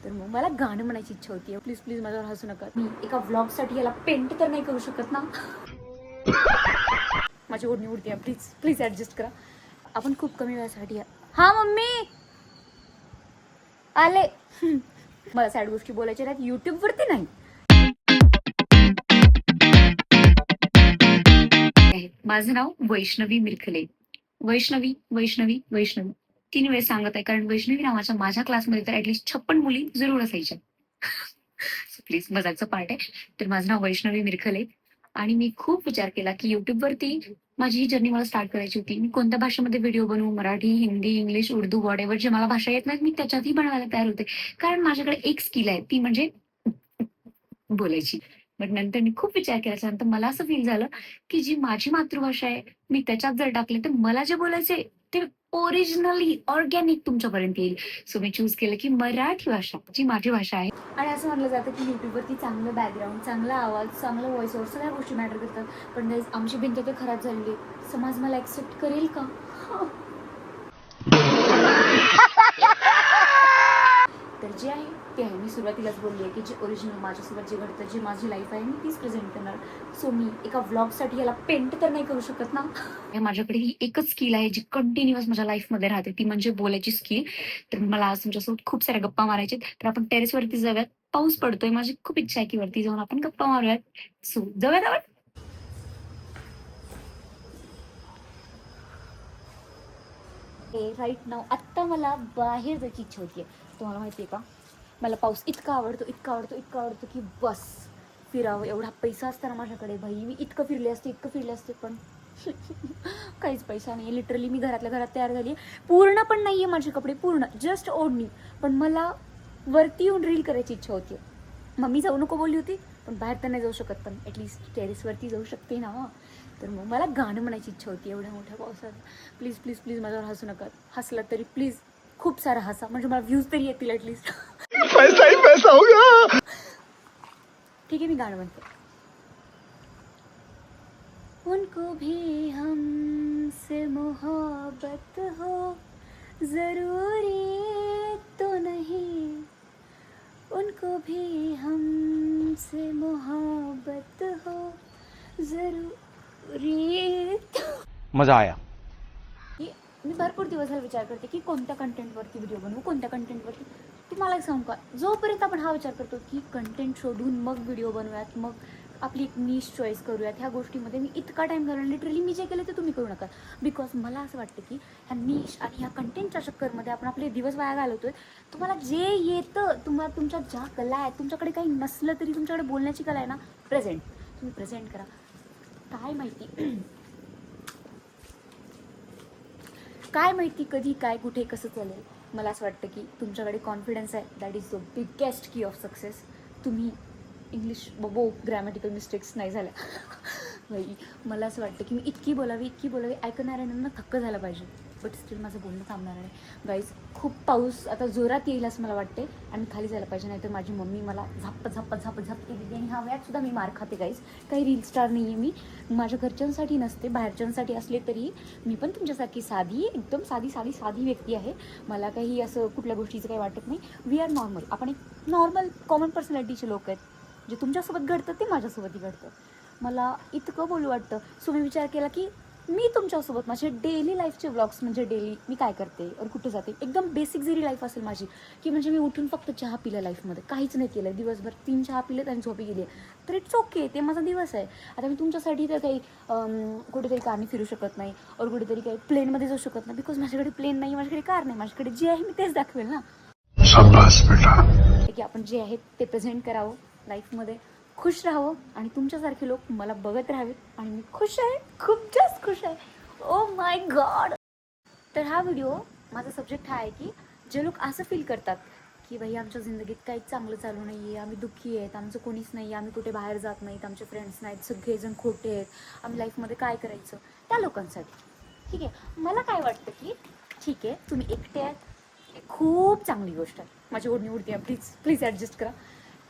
तर मग मला गाणं म्हणायची इच्छा होती. प्लीज प्लीज माझ्यावर हसू नका. मी एका व्लॉगसाठी याला पेंट तर नाही करू शकत ना. माझी ओढणी उडते, प्लीज प्लीज ॲडजस्ट करा. आपण खूप कमी वेळासाठी हा मम्मी आले. मला सॅड गोष्टी बोलायच्या आहेत यूट्यूबवरती नाही. माझं नाव वैष्णवी मिरखले. वैष्णवी वैष्णवी वैष्णवी 3 वेळेस सांगत आहे, कारण वैष्णवी नावाच्या माझ्या क्लासमध्ये तर ॲटलिस्ट 56 मुली जरूर असायच्या. प्लीज मजाकचं पार्ट आहे. तर माझं नाव वैष्णवी मिरखले आणि मी खूप विचार केला की युट्यूबवरती माझी ही जर्नी मला स्टार्ट करायची होती. मी कोणत्या भाषेमध्ये व्हिडिओ बनवू, Marathi, Hindi, English, Urdu, what ever जे मला भाषा येत नाहीत मी त्याच्यातही बनवायला तयार होते. कारण माझ्याकडे एक स्किल आहे, ती म्हणजे बोलायची. बट नंतर मी खूप विचार केल्याच्यानंतर मला असं फील झालं की जी माझी मातृभाषा आहे मी त्याच्यात जर टाकले तर मला जे बोलायचे ते ओरिजिनली ऑर्गॅनिक तुमच्यापर्यंत येईल. सो मी चूज केलं की मराठी भाषा जी माझी भाषा आहे. आणि असं म्हटलं जातं की युट्यूबवरती चांगलं बॅकग्राऊंड, चांगला आवाज, चांगलं व्हॉइस ओव्हर सगळ्या गोष्टी मॅटर करतात. पण guys, आमची भिंत तर खराब झालेली आहे. समाज मला ऍक्सेप्ट करेल का? तर जे आहे ते आहे. मी सुरुवातीलाच बोलली आहे की जे ओरिजिनल माझ्यासोबत जे घडतं, जी माझी लाईफ आहे मी तीच प्रेझेंट करणार. सो मी एका व्लॉगसाठी याला पेंट तर नाही करू शकत ना. माझ्याकडे ही एकच स्किल आहे जी कंटिन्युअस माझ्या लाईफमध्ये राहते, ती म्हणजे बोलायची स्किल. तर मला आज तुमच्यासोबत खूप साऱ्या गप्पा मारायचे. तर आपण टेरेसवरती जाऊयात. पाऊस पडतोय, माझी खूप इच्छा आहे की वरती जाऊन आपण गप्पा मारूयात. सो जाऊयात आपण. राईट नाव आत्ता मला बाहेर जायची इच्छा होतीये. तुम्हाला माहिती आहे का, मला पाऊस इतका आवडतो, इतका आवडतो, इतका आवडतो की बस फिरावं. एवढा पैसा असताना माझ्याकडे भाई मी इतकं फिरले असते, इतकं फिरले असते, पण काहीच पैसा नाही. लिटरली मी घरातल्या घरात तयार झाली आहे. पूर्ण पण नाही आहे माझे कपडे, पूर्ण जस्ट ओढणी. पण मला वरती येऊन रील करायची इच्छा होती. मम्मी जाऊ नको बोलली होती, पण बाहेर तर नाही जाऊ शकत, पण ॲटलिस्ट टेरेसवरती जाऊ शकते ना. तर मग मला गाणं म्हणायची इच्छा होती एवढ्या मोठ्या पावसात. प्लीज प्लीज प्लीज माझ्यावर हसू नका. हसला तरी प्लीज खूप सारा हसा, म्हणजे मला व्ह्यूज तरी येतील ॲटलिस्ट. पैसा ही पैसा होगा. ठीक आहे, मी गाणं म्हणते. उनको भी हमसे मोहब्बत हो जरूरी तो नहीं, उनको भी हमसे मोहब्बत हो जरूरी. मजा आया. मी भरपूर दिवस झाला विचार करते की कोणत्या कंटेंटवरती व्हिडिओ बनवू, कोणत्या कंटेंटवरती. तुम्हाला एक सांगू का, जोपर्यंत आपण हा विचार करतो की कंटेंट शोधून मग व्हिडिओ बनवूयात, मग आपली एक नीश चॉईस करूयात, ह्या गोष्टीमध्ये मी इतका टाईम घालवला. लिटरली मी जे केलं ते तुम्ही करू नका. बिकॉज मला असं वाटतं की ह्या नीश आणि ह्या कंटेंटच्या चक्करमध्ये आपण आपले दिवस वाया घालवतोय. तुम्हाला जे येतं, तुम्हाला तुमच्या ज्या कला आहेत, तुमच्याकडे काही नसलं तरी तुमच्याकडे बोलण्याची कला आहे ना, प्रेझेंट तुम्ही प्रेझेंट करा. काय माहिती कधी काय कुठे कसं चालेल. मला असं वाटतं की तुमच्याकडे कॉन्फिडन्स आहे, दॅट इज द बिगेस्ट की ऑफ सक्सेस. तुम्ही इंग्लिश ग्रॅमॅटिकल मिस्टेक्स नाही झाल्या. भाई मला असं वाटतं की मी इतकी बोलावी ऐकणाऱ्यांना थक्क झालं पाहिजे, बट स्टील माझं बोलणं थांबणार नाही. गाईज खूप पाऊस आता जोरात येईल असं मला वाटते आणि खाली जायला पाहिजे, नाहीतर माझी मम्मी मला झापत देते आणि ह्या वयात सुद्धा मी मार खाते. गाईज काही रील स्टार नाही आहे मी, माझ्या घरच्यांसाठी नसते, बाहेरच्यांसाठी असले तरी मी पण तुमच्यासारखी साधी, एकदम साधी व्यक्ती आहे. मला काही असं कुठल्या गोष्टीचं काही वाटत नाही. We are normal. आपण एक नॉर्मल कॉमन पर्सनॅलिटीचे लोक आहेत. जे तुमच्यासोबत घडतं ते माझ्यासोबतही घडतं. मला इतकं बोलू वाटतं. सो मी विचार केला की मी तुमच्यासोबत माझे डेली लाईफचे व्लॉग्स, म्हणजे डेली मी काय करते और कुठे जाते, एकदम बेसिक जरी लाईफ असेल माझी, की म्हणजे मी उठून फक्त चहा पिलं, लाईफमध्ये काहीच नाही केलं, दिवसभर 3 चहा पिलेत आणि झोपी गेली आहे, तर इट्स ओके, ते माझा दिवस आहे. आता मी तुमच्यासाठी तर काही कुठेतरी कारने फिरू शकत नाही, और कुठेतरी काही प्लेनमध्ये जाऊ शकत नाही, बिकॉज माझ्याकडे प्लेन नाही, माझ्याकडे कार नाही. माझ्याकडे जे आहे मी तेच दाखवेल ना. शाबाश बेटा. की आपण जे आहे ते प्रेझेंट करावं, लाईफमध्ये खुश राहावं आणि तुमच्यासारखे लोक मला बघत राहावेत आणि मी खुश आहे, खूप जास्त खुश आहे. Oh my God. तर हा व्हिडिओ माझा सब्जेक्ट हा आहे की जे लोक असं फील करतात की भाई आमच्या जिंदगीत काहीच चांगलं चालू नाही आहे, आम्ही दुःखी आहेत, आमचं कोणीच नाही, आम्ही कुठे बाहेर जात नाहीत, आमचे फ्रेंड्स नाहीत, सगळेजण खोटे आहेत, आम्ही लाईफमध्ये काय करायचं, त्या लोकांसाठी. ठीक आहे, मला काय वाटतं की ठीक आहे तुम्ही एकटे आहेत, हे खूप चांगली गोष्ट आहे. माझी ओढणी उडते, प्लीज प्लीज ॲडजस्ट करा.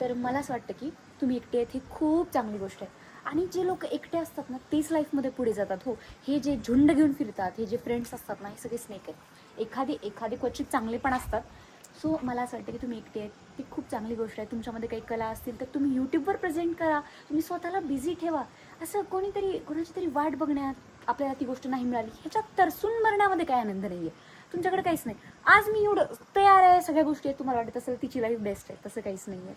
तर मला असं वाटतं की तुम्ही एकटे आहेत, ही खूप चांगली गोष्ट आहे. आणि जे लोक एकटे असतात ना तेच लाईफमध्ये पुढे जातात. हो, हे जे झुंड घेऊन फिरतात, हे जे फ्रेंड्स असतात ना, हे सगळे स्नेक आहेत. एखादे क्वचित चांगले पण असतात. सो मला असं वाटतं की तुम्ही एकटे आहेत, ती खूप चांगली गोष्ट आहे. तुमच्यामध्ये काही कला असतील तर तुम्ही यूट्यूबवर प्रेझेंट करा, तुम्ही स्वतःला बिझी ठेवा. असं कोणाची तरी वाट बघण्यात, आपल्याला ती गोष्ट नाही मिळाली ह्याच्यात तरसून मरण्यामध्ये काय आनंद नाही आहे. तुमच्याकडे काहीच नाही. आज मी एवढं तयार आहे, सगळ्या गोष्टी आहेत, तुम्हाला वाटत असेल तिची लाईफ बेस्ट आहे, तसं काहीच नाही आहे.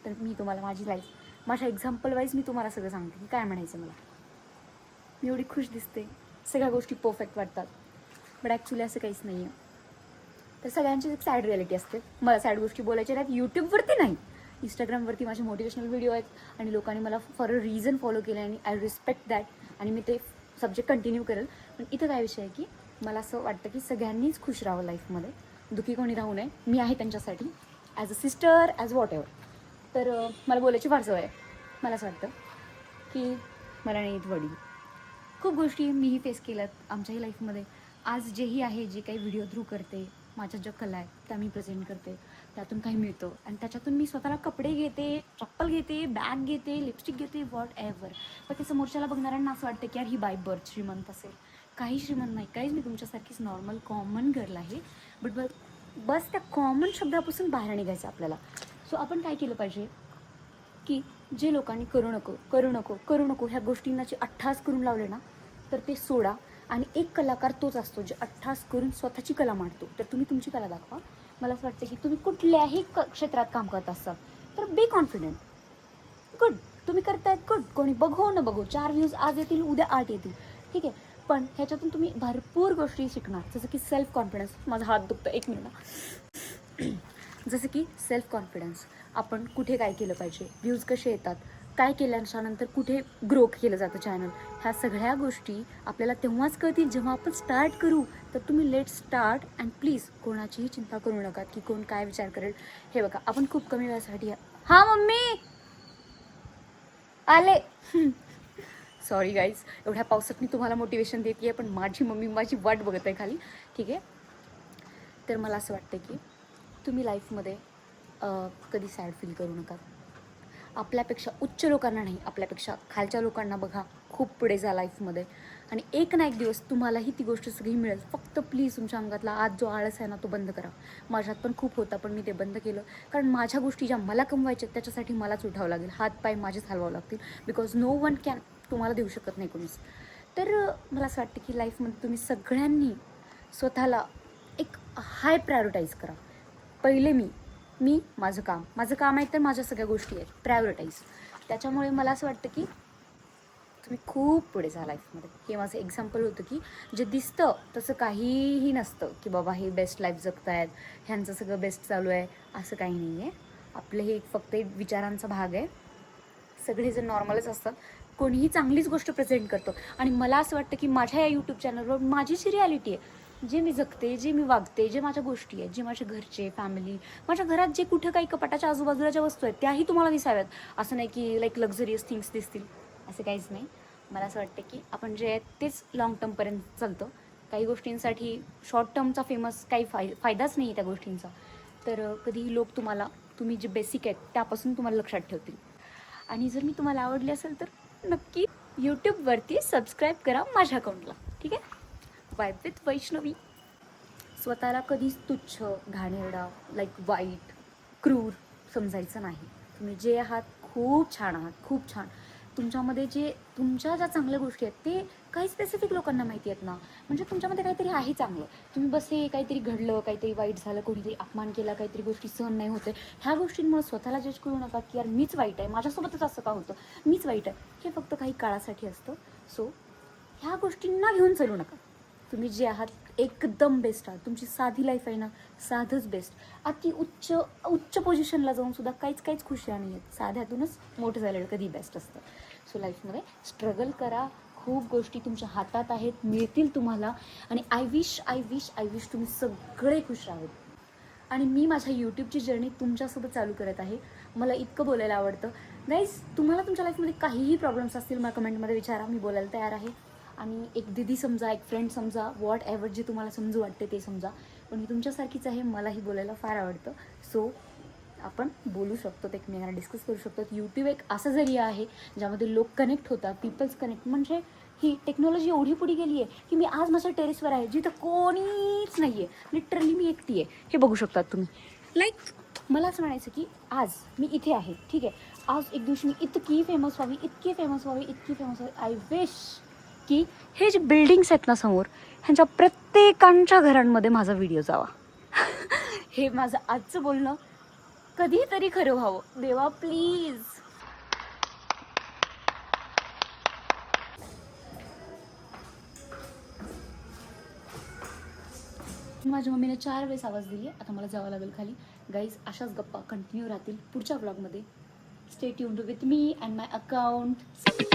तर मी तुम्हाला माझी लाईफ, माझ्या एक्झाम्पल वाईज मी तुम्हाला सगळं सांगते की काय म्हणायचं मला. मी एवढी खुश दिसते, सगळ्या गोष्टी परफेक्ट वाटतात, बट ॲक्च्युली असं काहीच नाही आहे. तर सगळ्यांची एक सॅड रिॲलिटी असते. मला सॅड गोष्टी बोलायच्या नाहीत, यूट्यूबवरती नाही, इंस्टाग्रामवरती माझे मोटिवेशनल व्हिडिओ आहेत आणि लोकांनी मला फॉर अ रिझन फॉलो केलं आणि आय रिस्पेक्ट दॅट आणि मी ते सब्जेक्ट कंटिन्यू करेल. पण इथं काय विषय आहे की मला असं वाटतं की सगळ्यांनीच खुश राहावं लाईफमध्ये, दुःखी कोणी राहू नये. मी आहे त्यांच्यासाठी as a sister, as what ever. तर मला बोलायची फार सवय आहे. मला असं वाटतं की मला नाही वडील, खूप गोष्टी मीही फेस केल्यात आमच्याही लाईफमध्ये. आज जेही आहे, जे काही व्हिडिओ थ्रू करते, माझ्या ज्या कला आहेत त्या मी प्रेझेंट करते, त्यातून काही मिळतं आणि त्याच्यातून मी स्वतःला कपडे घेते, चप्पल घेते, बॅग घेते, लिपस्टिक घेते, वॉट एव्हर. पण ते समोरच्याला बघणाऱ्यांना असं वाटतं की यार ही बाय बर्थ श्रीमंत असेल. काही श्रीमंत नाही, काहीच. मी तुमच्यासारखीच नॉर्मल कॉमन गर्ल आहे. बट बस त्या कॉमन शब्दापासून बाहेर निघायचं आपल्याला. सो आपण काय केलं पाहिजे की जे लोकांनी करू नको करू नको करू नको ह्या गोष्टींना जे अट्ठास करून लावले ना, तर ते सोडा. आणि एक कलाकार तोच असतो जे अट्ठास करून स्वतःची कला मांडतो. तर तुम्ही तुमची कला दाखवा. मला असं वाटतं की तुम्ही कुठल्याही क्षेत्रात काम करत असाल तर बी कॉन्फिडंट. गुड, तुम्ही करतायत, गुड. कोणी बघो न बघो, 4 व्ह्यूज आज येतील, उद्या 8 येतील, ठीक आहे. पण ह्याच्यातून तुम्ही भरपूर गोष्टी शिकणार. जसं की सेल्फ कॉन्फिडन्स. माझा हात दुखतो, 1 मिनिट. जसं की सेल्फ कॉन्फिडन्स, आपण कुठे काय केलं पाहिजे, व्ह्यूज कसे येतात, काय केल्यानंतर कुठे ग्रो केलं जातं चॅनल, ह्या सगळ्या गोष्टी आपल्याला तेव्हाच कळतील जेव्हा आपण स्टार्ट करू. तर तुम्ही लेट स्टार्ट अँड प्लीज कोणाचीही चिंता करू नका की कोण काय विचार करेल. हे बघा, आपण खूप कमी वेळासाठी, हां मम्मी आले. सॉरी गाईज, एवढ्या पावसात मी तुम्हाला मोटिवेशन देते आहे, पण माझी मम्मी माझी वाट बघत आहे खाली, ठीक आहे. तर मला असं वाटतं की तुम्ही लाईफमध्ये कधी सॅड फील करू नका. आपल्यापेक्षा उच्च लोकांना नाही, आपल्यापेक्षा खालच्या लोकांना बघा, खूप पुढे जा लाईफमध्ये. आणि एक ना एक दिवस तुम्हालाही ती गोष्ट सगळी मिळेल. फक्त प्लीज तुमच्या अंगातला आज जो आळस आहे ना, तो बंद करा. माझ्यात पण खूप होता, पण मी ते बंद केलं. कारण माझ्या गोष्टी ज्या मला कमवायच्या त्याच्यासाठी मलाच उठावं लागेल, हातपाय माझेच हलवावं लागतील. बिकॉज नो वन कॅन, तुम्हाला देऊ शकत नाही कोणीच. तर मला असं वाटतं की लाईफमध्ये तुम्ही सगळ्यांनी स्वतःला एक हाय प्रायोरिटाईज करा. पहिले मी माझं काम आहे, तर माझ्या सगळ्या गोष्टी आहेत प्रायोरिटाईज. त्याच्यामुळे मला असं वाटतं की तुम्ही खूप पुढे जा लाईफमध्ये. हे माझं एक्झाम्पल होतं की जे दिसतं तसं काहीही नसतं की बाबा हे बेस्ट लाईफ जगतायत, ह्यांचं सगळं बेस्ट चालू आहे, असं काही नाही आहे. आपलं हे फक्त एक विचारांचा भाग आहे. सगळेजण नॉर्मलच असतात, कोणीही चांगलीच गोष्ट प्रेझेंट करतो. आणि मला असं वाटतं की माझ्या या यूट्यूब चॅनलवर माझी जी रिॲलिटी आहे, जे मी जगते, जे मी वागते, जे माझ्या गोष्टी आहेत, जे माझे घरचे, फॅमिली, माझ्या घरात जे कुठं काही कपाटाच्या आजूबाजूला ज्या वस्तू आहेत त्याही तुम्हाला दिसाव्यात. असं नाही की लाईक लक्झरियस थिंग्स दिसतील, असं काहीच नाही. मला असं वाटतं की आपण जे आहे तेच लाँग टर्मपर्यंत चालतं. काही गोष्टींसाठी शॉर्ट टर्मचा फेमस काही फायदाच नाही आहे त्या गोष्टींचा. तर कधीही लोक तुम्ही जे बेसिक आहेत त्यापासून तुम्हाला लक्षात ठेवतील. आणि जर मी तुम्हाला आवडली असेल तर नक्की यूट्यूबवरती सबस्क्राईब करा माझ्या अकाउंटला, ठीक आहे. Vibe with Vaishnavi. स्वतःला कधीच तुच्छ, घाणेरडा, लाईक वाईट, क्रूर समजायचं नाही. तुम्ही जे आहात खूप छान आहात, खूप छान. तुमच्यामध्ये तुमच्या ज्या चांगल्या गोष्टी आहेत ते काही स्पेसिफिक लोकांना माहिती आहेत ना, म्हणजे तुमच्यामध्ये काहीतरी आहे चांगलं. तुम्ही बस हे काहीतरी घडलं, काहीतरी वाईट झालं, कोणीतरी अपमान केला, काहीतरी गोष्टी सहन नाही होते, ह्या गोष्टींमुळे स्वतःला जज करू नका की यार मीच वाईट आहे, माझ्यासोबतच असं का होतं, मीच वाईट आहे. हे फक्त काही काळासाठी असतं. सो ह्या गोष्टींना घेऊन चालू नका. तुम्ही जे आहात एकदम बेस्ट आहात. तुमची साधी लाईफ आहे ना, साधंच बेस्ट. अति उच्च पोझिशनला जाऊन सुद्धा काहीच खुशी नाही आहेत. साध्यातूनच मोठं झालेलं कधी बेस्ट असतं. सो लाईफमध्ये स्ट्रगल करा. खूप गोष्टी तुमच्या हातात आहेत, मिळतील तुम्हाला. आणि आय विश तुम्ही सगळे खुश राहात. आणि मी माझ्या यूट्यूबची जर्नी तुमच्यासोबत चालू करत आहे. मला इतकं बोलायला आवडतं. गाईज, तुम्हाला तुमच्या लाईफमध्ये काहीही प्रॉब्लेम्स असतील मला कमेंटमध्ये विचारा, मी बोलायला तयार आहे. आणि एक दीदी समजा, एक फ्रेंड समजा, वॉट एव्हर जे तुम्हाला समजू वाटते ते समजा. पण मी तुमच्यासारखीच आहे, मलाही बोलायला फार आवडतं. सो आपण बोलू शकतो, एकमेकांना डिस्कस करू शकतो. यूट्यूब एक असा जरिया आहे ज्यामध्ये लोक कनेक्ट होतात, पीपल्स कनेक्ट. म्हणजे ही टेक्नॉलॉजी एवढी पुढे गेली आहे की मी आज माझ्या टेरेसवर आहे जिथं कोणीच नाही आहे, लिटरली मी एकटी आहे. हे बघू शकतात तुम्ही. लाईक मला असं म्हणायचं की आज मी इथे आहे, ठीक आहे. आज एक दिवशी मी इतकी फेमस व्हावी, इतकी फेमस व्हावी, इतकी फेमस व्हावी. आय विश की हे जे बिल्डिंग्स आहेत ना समोर, ह्यांच्या प्रत्येकांच्या घरांमध्ये माझा व्हिडिओ जावा. हे माझं आजचं बोलणं कधीतरी खरं व्हावं. देवा प्लीज. माझ्या मम्मीने 4 वेळेस आवाज दिली. आता मला जावं लागेल खाली. गाईज, अशाच गप्पा कंटिन्यू राहतील पुढच्या ब्लॉगमध्ये. Stay tuned with me and my account.